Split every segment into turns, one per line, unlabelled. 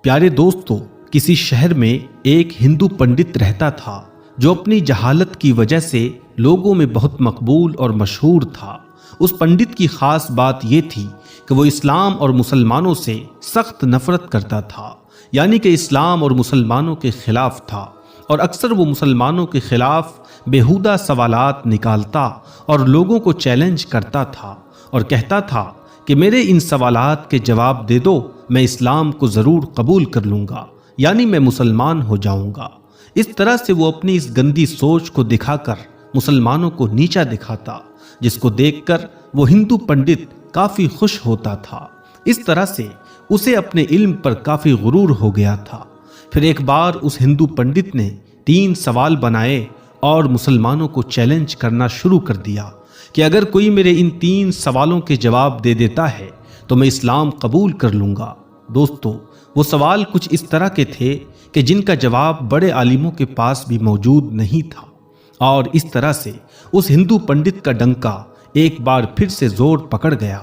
پیارے دوستو، کسی شہر میں ایک ہندو پنڈت رہتا تھا جو اپنی جہالت کی وجہ سے لوگوں میں بہت مقبول اور مشہور تھا۔ اس پنڈت کی خاص بات یہ تھی کہ وہ اسلام اور مسلمانوں سے سخت نفرت کرتا تھا، یعنی کہ اسلام اور مسلمانوں کے خلاف تھا، اور اکثر وہ مسلمانوں کے خلاف بیہودہ سوالات نکالتا اور لوگوں کو چیلنج کرتا تھا اور کہتا تھا کہ میرے ان سوالات کے جواب دے دو، میں اسلام کو ضرور قبول کر لوں گا، یعنی میں مسلمان ہو جاؤں گا۔ اس طرح سے وہ اپنی اس گندی سوچ کو دکھا کر مسلمانوں کو نیچا دکھاتا، جس کو دیکھ کر وہ ہندو پنڈت کافی خوش ہوتا تھا۔ اس طرح سے اسے اپنے علم پر کافی غرور ہو گیا تھا۔ پھر ایک بار اس ہندو پنڈت نے 3 سوال بنائے اور مسلمانوں کو چیلنج کرنا شروع کر دیا کہ اگر کوئی میرے ان 3 سوالوں کے جواب دے دیتا ہے تو میں اسلام قبول کر لوں گا۔ دوستو، وہ سوال کچھ اس طرح کے تھے کہ جن کا جواب بڑے عالموں کے پاس بھی موجود نہیں تھا، اور اس طرح سے اس ہندو پنڈت کا ڈنکا ایک بار پھر سے زور پکڑ گیا۔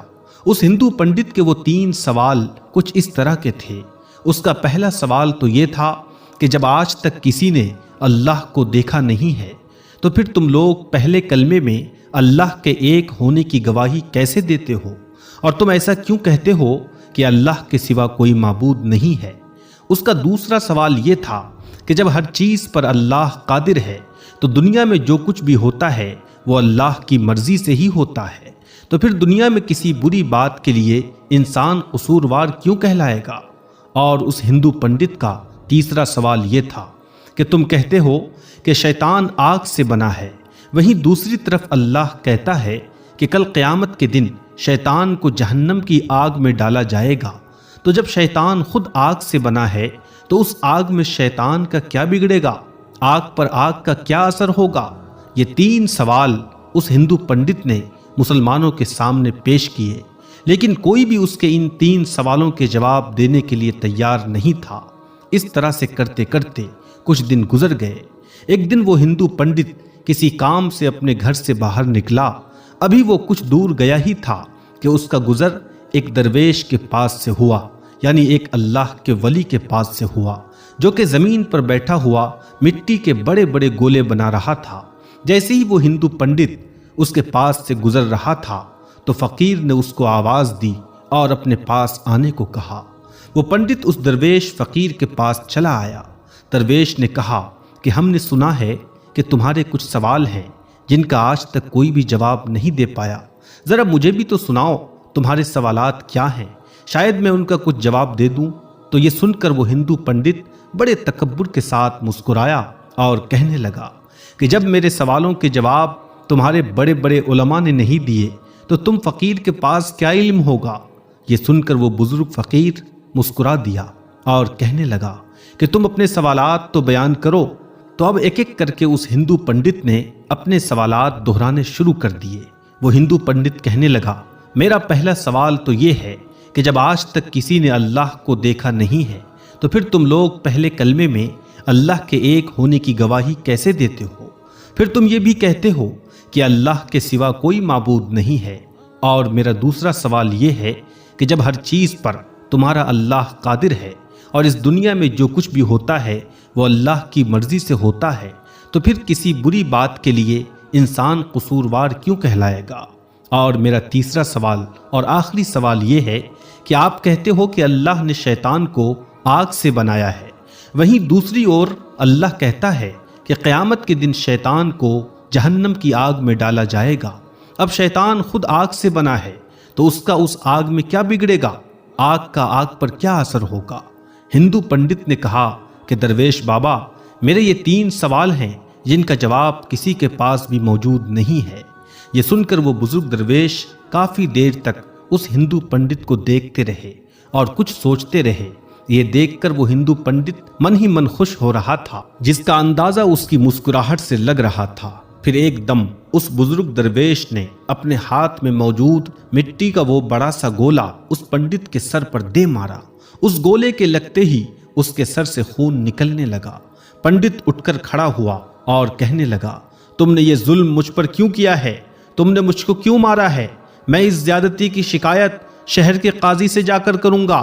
اس ہندو پنڈت کے وہ 3 سوال کچھ اس طرح کے تھے۔ اس کا پہلا سوال تو یہ تھا کہ جب آج تک کسی نے اللہ کو دیکھا نہیں ہے تو پھر تم لوگ پہلے کلمے میں اللہ کے ایک ہونے کی گواہی کیسے دیتے ہو، اور تم ایسا کیوں کہتے ہو کہ اللہ کے سوا کوئی معبود نہیں ہے؟ اس کا دوسرا سوال یہ تھا کہ جب ہر چیز پر اللہ قادر ہے تو دنیا میں جو کچھ بھی ہوتا ہے وہ اللہ کی مرضی سے ہی ہوتا ہے، تو پھر دنیا میں کسی بری بات کے لیے انسان قصوروار کیوں کہلائے گا؟ اور اس ہندو پنڈت کا تیسرا سوال یہ تھا کہ تم کہتے ہو کہ شیطان آگ سے بنا ہے، وہیں دوسری طرف اللہ کہتا ہے کہ کل قیامت کے دن شیطان کو جہنم کی آگ میں ڈالا جائے گا، تو جب شیطان خود آگ سے بنا ہے تو اس آگ میں شیطان کا کیا بگڑے گا؟ آگ پر آگ کا کیا اثر ہوگا؟ یہ 3 سوال اس ہندو پنڈت نے مسلمانوں کے سامنے پیش کیے، لیکن کوئی بھی اس کے ان 3 سوالوں کے جواب دینے کے لیے تیار نہیں تھا۔ اس طرح سے کرتے کرتے کچھ دن گزر گئے۔ ایک دن وہ ہندو پنڈت کسی کام سے اپنے گھر سے باہر نکلا۔ ابھی وہ کچھ دور گیا ہی تھا کہ اس کا گزر ایک درویش کے پاس سے ہوا، یعنی ایک اللہ کے ولی کے پاس سے ہوا، جو کہ زمین پر بیٹھا ہوا مٹی کے بڑے بڑے گولے بنا رہا تھا۔ جیسے ہی وہ ہندو پنڈت اس کے پاس سے گزر رہا تھا تو فقیر نے اس کو آواز دی اور اپنے پاس آنے کو کہا۔ وہ پنڈت اس درویش فقیر کے پاس چلا آیا۔ درویش نے کہا کہ ہم نے سنا ہے کہ تمہارے کچھ سوال ہیں جن کا آج تک کوئی بھی جواب نہیں دے پایا، ذرا مجھے بھی تو سناؤ تمہارے سوالات کیا ہیں، شاید میں ان کا کچھ جواب دے دوں۔ تو یہ سن کر وہ ہندو پنڈت بڑے تکبر کے ساتھ مسکرایا اور کہنے لگا کہ جب میرے سوالوں کے جواب تمہارے بڑے بڑے علماء نے نہیں دیے تو تم فقیر کے پاس کیا علم ہوگا؟ یہ سن کر وہ بزرگ فقیر مسکرا دیا اور کہنے لگا کہ تم اپنے سوالات تو بیان کرو۔ تو اب ایک ایک کر کے اس ہندو پنڈت نے اپنے سوالات دہرانے شروع کر دیے۔ وہ ہندو پنڈت کہنے لگا، میرا پہلا سوال تو یہ ہے کہ جب آج تک کسی نے اللہ کو دیکھا نہیں ہے تو پھر تم لوگ پہلے کلمے میں اللہ کے ایک ہونے کی گواہی کیسے دیتے ہو؟ پھر تم یہ بھی کہتے ہو کہ اللہ کے سوا کوئی معبود نہیں ہے۔ اور میرا دوسرا سوال یہ ہے کہ جب ہر چیز پر تمہارا اللہ قادر ہے اور اس دنیا میں جو کچھ بھی ہوتا ہے وہ اللہ کی مرضی سے ہوتا ہے، تو پھر کسی بری بات کے لیے انسان قصوروار کیوں کہلائے گا؟ اور میرا تیسرا سوال اور آخری سوال یہ ہے کہ آپ کہتے ہو کہ اللہ نے شیطان کو آگ سے بنایا ہے، وہیں دوسری اور اللہ کہتا ہے کہ قیامت کے دن شیطان کو جہنم کی آگ میں ڈالا جائے گا۔ اب شیطان خود آگ سے بنا ہے تو اس کا اس آگ میں کیا بگڑے گا؟ آگ کا آگ پر کیا اثر ہوگا؟ ہندو پنڈت نے کہا کہ درویش بابا، میرے یہ 3 سوال ہیں جن کا جواب کسی کے پاس بھی موجود نہیں ہے۔ یہ سن کر وہ بزرگ درویش کافی دیر تک اس ہندو پنڈت کو دیکھتے رہے اور کچھ سوچتے رہے۔ یہ دیکھ کر وہ ہندو پنڈت من ہی من خوش ہو رہا تھا، جس کا اندازہ اس کی مسکراہٹ سے لگ رہا تھا۔ پھر ایک دم اس بزرگ درویش نے اپنے ہاتھ میں موجود مٹی کا وہ بڑا سا گولا اس پنڈت کے سر پر دے مارا۔ اس گولے کے لگتے ہی اس کے سر سے خون نکلنے لگا۔ پنڈت اٹھ کر کھڑا ہوا اور کہنے لگا، تم نے یہ ظلم مجھ پر کیوں کیا ہے؟ تم نے مجھ کو کیوں مارا ہے؟ میں اس زیادتی کی شکایت شہر کے قاضی سے جا کر کروں گا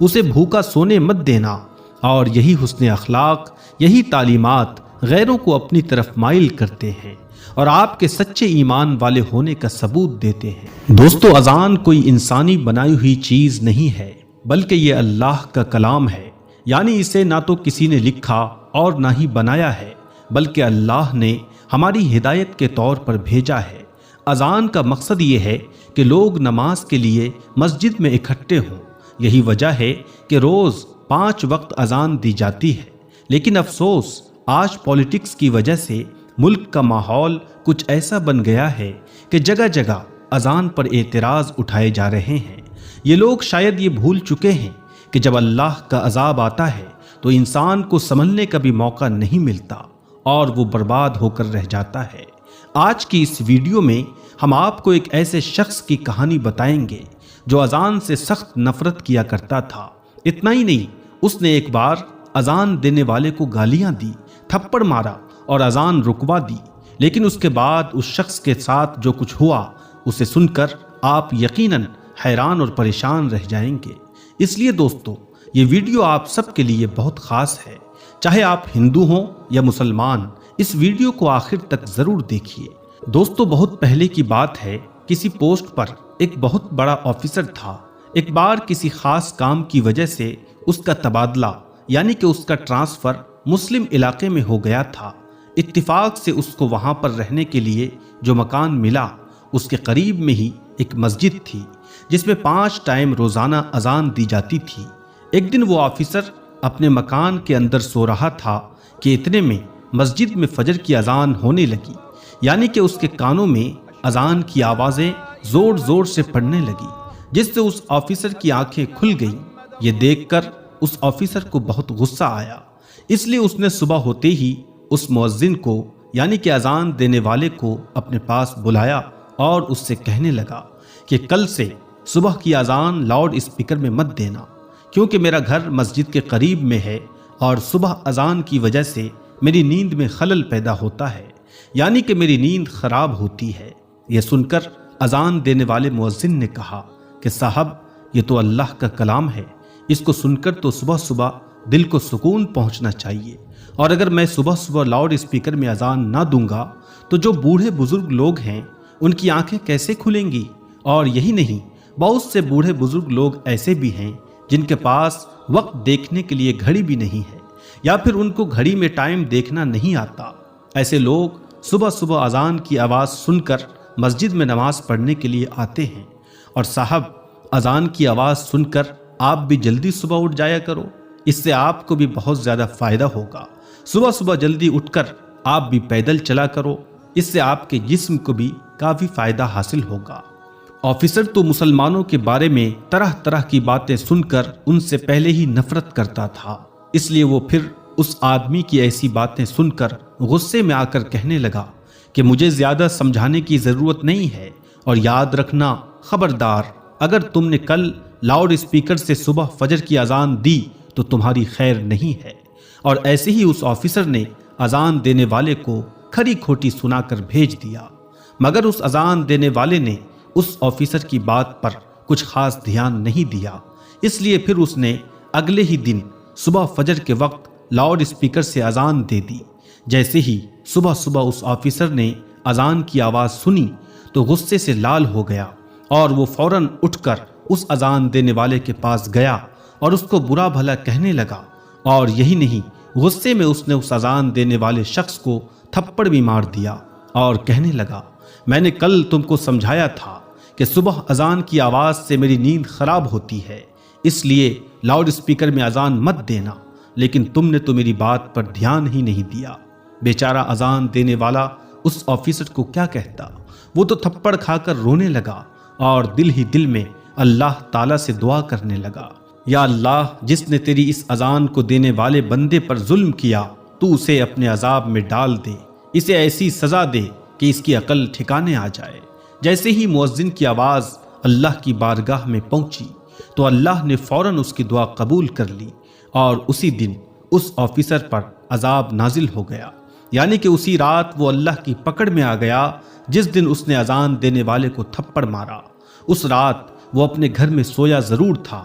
اسے بھوکا سونے مت دینا، اور یہی حسن اخلاق، یہی تعلیمات غیروں کو اپنی طرف مائل کرتے ہیں اور آپ کے سچے ایمان والے ہونے کا ثبوت دیتے ہیں۔ دوستو، اذان کوئی انسانی بنائی ہوئی چیز نہیں ہے، بلکہ یہ اللہ کا کلام ہے، یعنی اسے نہ تو کسی نے لکھا اور نہ ہی بنایا ہے، بلکہ اللہ نے ہماری ہدایت کے طور پر بھیجا ہے۔ اذان کا مقصد یہ ہے کہ لوگ نماز کے لیے مسجد میں اکٹھے ہوں۔ یہی وجہ ہے کہ روز 5 وقت اذان دی جاتی ہے، لیکن افسوس آج پولیٹکس کی وجہ سے ملک کا ماحول کچھ ایسا بن گیا ہے کہ جگہ جگہ اذان پر اعتراض اٹھائے جا رہے ہیں۔ یہ لوگ شاید یہ بھول چکے ہیں کہ جب اللہ کا عذاب آتا ہے تو انسان کو سنبھلنے کا بھی موقع نہیں ملتا اور وہ برباد ہو کر رہ جاتا ہے۔ آج کی اس ویڈیو میں ہم آپ کو ایک ایسے شخص کی کہانی بتائیں گے جو اذان سے سخت نفرت کیا کرتا تھا۔ اتنا ہی نہیں، اس نے ایک بار اذان دینے والے کو گالیاں دی، تھپڑ مارا اور اذان رکوا دی، لیکن اس کے بعد اس شخص کے ساتھ جو کچھ ہوا اسے سن کر آپ یقیناً حیران اور پریشان رہ جائیں گے۔ اس لیے دوستو، یہ ویڈیو آپ سب کے لیے بہت خاص ہے۔ چاہے آپ ہندو ہوں یا مسلمان، اس ویڈیو کو آخر تک ضرور دیکھیے۔ دوستو، بہت پہلے کی بات ہے، کسی پوسٹ پر ایک بہت بڑا آفیسر تھا۔ ایک بار کسی خاص کام کی وجہ سے اس کا تبادلہ یعنی کہ اس کا ٹرانسفر مسلم علاقے میں ہو گیا تھا۔ اتفاق سے اس کو وہاں پر رہنے کے لیے جو مکان ملا، اس کے قریب میں ہی ایک مسجد تھی جس میں 5 ٹائم روزانہ اذان دی جاتی تھی۔ ایک دن وہ آفیسر اپنے مکان کے اندر سو رہا تھا کہ اتنے میں مسجد میں فجر کی اذان ہونے لگی، یعنی کہ اس کے کانوں میں اذان کی آوازیں زور زور سے پڑنے لگی، جس سے اس آفیسر کی آنکھیں کھل گئیں۔ یہ دیکھ کر اس آفیسر کو بہت غصہ آیا، اس لیے اس نے صبح ہوتے ہی اس مؤذن کو یعنی کہ اذان دینے والے کو اپنے پاس بلایا اور اس سے کہنے لگا کہ کل سے صبح کی اذان لاؤڈ اسپیکر میں مت دینا، کیونکہ میرا گھر مسجد کے قریب میں ہے اور صبح اذان کی وجہ سے میری نیند میں خلل پیدا ہوتا ہے، یعنی کہ میری نیند خراب ہوتی ہے۔ یہ سن کر اذان دینے والے مؤذن نے کہا کہ صاحب، یہ تو اللہ کا کلام ہے، اس کو سن کر تو صبح صبح دل کو سکون پہنچنا چاہیے، اور اگر میں صبح صبح لاؤڈ اسپیکر میں اذان نہ دوں گا تو جو بوڑھے بزرگ لوگ ہیں ان کی آنکھیں کیسے کھلیں گی؟ اور یہی نہیں، بہت سے بوڑھے بزرگ لوگ ایسے بھی ہیں جن کے پاس وقت دیکھنے کے لیے گھڑی بھی نہیں ہے، یا پھر ان کو گھڑی میں ٹائم دیکھنا نہیں آتا۔ ایسے لوگ صبح صبح اذان کی آواز سن کر مسجد میں نماز پڑھنے کے لیے آتے ہیں، اور صاحب، اذان کی آواز سن کر آپ بھی جلدی صبح اٹھ جایا کرو، اس سے آپ کو بھی بہت زیادہ فائدہ ہوگا۔ صبح صبح جلدی اٹھ کر آپ بھی پیدل چلا کرو، اس سے آپ کے جسم کو بھی کافی فائدہ حاصل ہوگا۔ آفیسر تو مسلمانوں کے بارے میں طرح طرح کی باتیں سن کر ان سے پہلے ہی نفرت کرتا تھا، اس لیے وہ پھر اس آدمی کی ایسی باتیں سن کر غصے میں آ کر کہنے لگا کہ مجھے زیادہ سمجھانے کی ضرورت نہیں ہے، اور یاد رکھنا، خبردار، اگر تم نے کل لاؤڈ اسپیکر سے صبح فجر کی اذان دی تو تمہاری خیر نہیں ہے۔ اور ایسے ہی اس آفیسر نے اذان دینے والے کو کھری کھوٹی سنا کر بھیج دیا، مگر اس اذان دینے والے نے اس آفیسر کی بات پر کچھ خاص دھیان نہیں دیا، اس لیے پھر اس نے اگلے ہی دن صبح فجر کے وقت لاؤڈ اسپیکر سے اذان دے دی۔ جیسے ہی صبح صبح اس آفیسر نے اذان کی آواز سنی تو غصے سے لال ہو گیا، اور وہ فوراً اٹھ کر اس اذان دینے والے کے پاس گیا اور اس کو برا بھلا کہنے لگا، اور یہی نہیں، غصے میں اس نے اس اذان دینے والے شخص کو تھپڑ بھی مار دیا اور کہنے لگا، میں نے کل تم کو سمجھایا تھا کہ صبح اذان کی آواز سے میری نیند خراب ہوتی ہے، اس لیے لاؤڈ اسپیکر میں اذان مت دینا، لیکن تم نے تو میری بات پر دھیان ہی نہیں دیا۔ بیچارہ اذان دینے والا اس آفیسر کو کیا کہتا، وہ تو تھپڑ کھا کر رونے لگا اور دل ہی دل میں اللہ تعالیٰ سے دعا کرنے لگا، یا اللہ، جس نے تیری اس اذان کو دینے والے بندے پر ظلم کیا، تو اسے اپنے عذاب میں ڈال دے، اسے ایسی سزا دے کہ اس کی عقل ٹھکانے آ جائے۔ جیسے ہی مؤذن کی آواز اللہ کی بارگاہ میں پہنچی تو اللہ نے فوراً اس کی دعا قبول کر لی، اور اسی دن اس آفیسر پر عذاب نازل ہو گیا، یعنی کہ اسی رات وہ اللہ کی پکڑ میں آ گیا جس دن اس نے اذان دینے والے کو تھپڑ مارا۔ اس رات وہ اپنے گھر میں سویا ضرور تھا،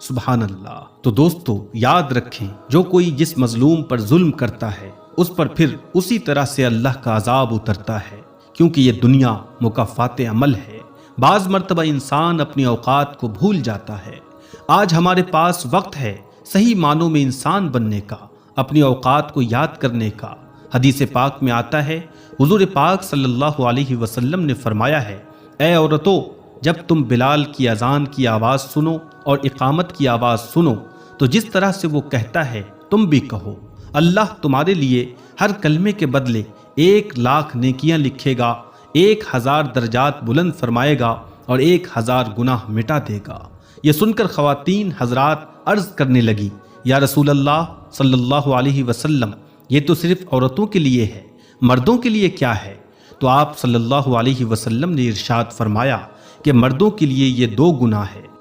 سبحان اللہ۔ تو دوستو یاد رکھیں، جو کوئی جس مظلوم پر ظلم کرتا ہے اس پر پھر اسی طرح سے اللہ کا عذاب اترتا ہے، کیونکہ یہ دنیا مکافات عمل ہے۔ بعض مرتبہ انسان اپنی اوقات کو بھول جاتا ہے۔ آج ہمارے پاس وقت ہے صحیح معنوں میں انسان بننے کا، اپنی اوقات کو یاد کرنے کا۔ حدیث پاک میں آتا ہے، حضور پاک صلی اللہ علیہ وسلم نے فرمایا ہے، اے عورتوں، جب تم بلال کی اذان کی آواز سنو اور اقامت کی آواز سنو تو جس طرح سے وہ کہتا ہے تم بھی کہو۔ اللہ تمہارے لیے ہر کلمے کے بدلے 1,00,000 نیکیاں لکھے گا، 1,000 درجات بلند فرمائے گا اور 1,000 گناہ مٹا دے گا۔ یہ سن کر خواتین حضرات عرض کرنے لگی، یا رسول اللہ صلی اللہ علیہ وسلم، یہ تو صرف عورتوں کے لیے ہے، مردوں کے لیے کیا ہے؟ تو آپ صلی اللہ علیہ وسلم نے ارشاد فرمایا کہ مردوں کے لیے یہ 2 گناہ ہے۔